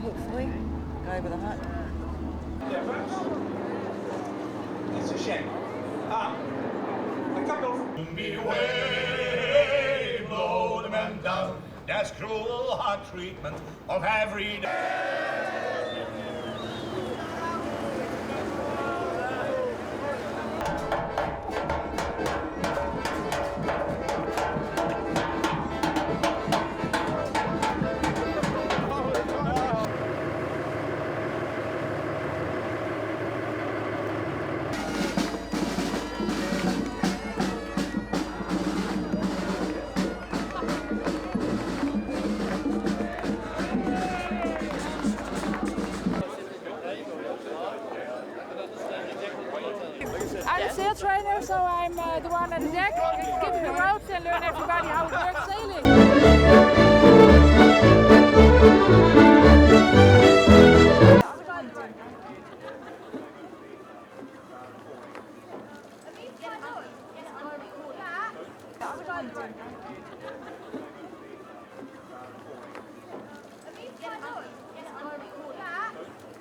Hopefully, go over the hut. It's a shame. A couple of Beway, blow the men down. That's cruel hard treatment of every day. I'm a sail trainer, so I'm the one at the deck, giving the ropes and learn everybody how it works sailing.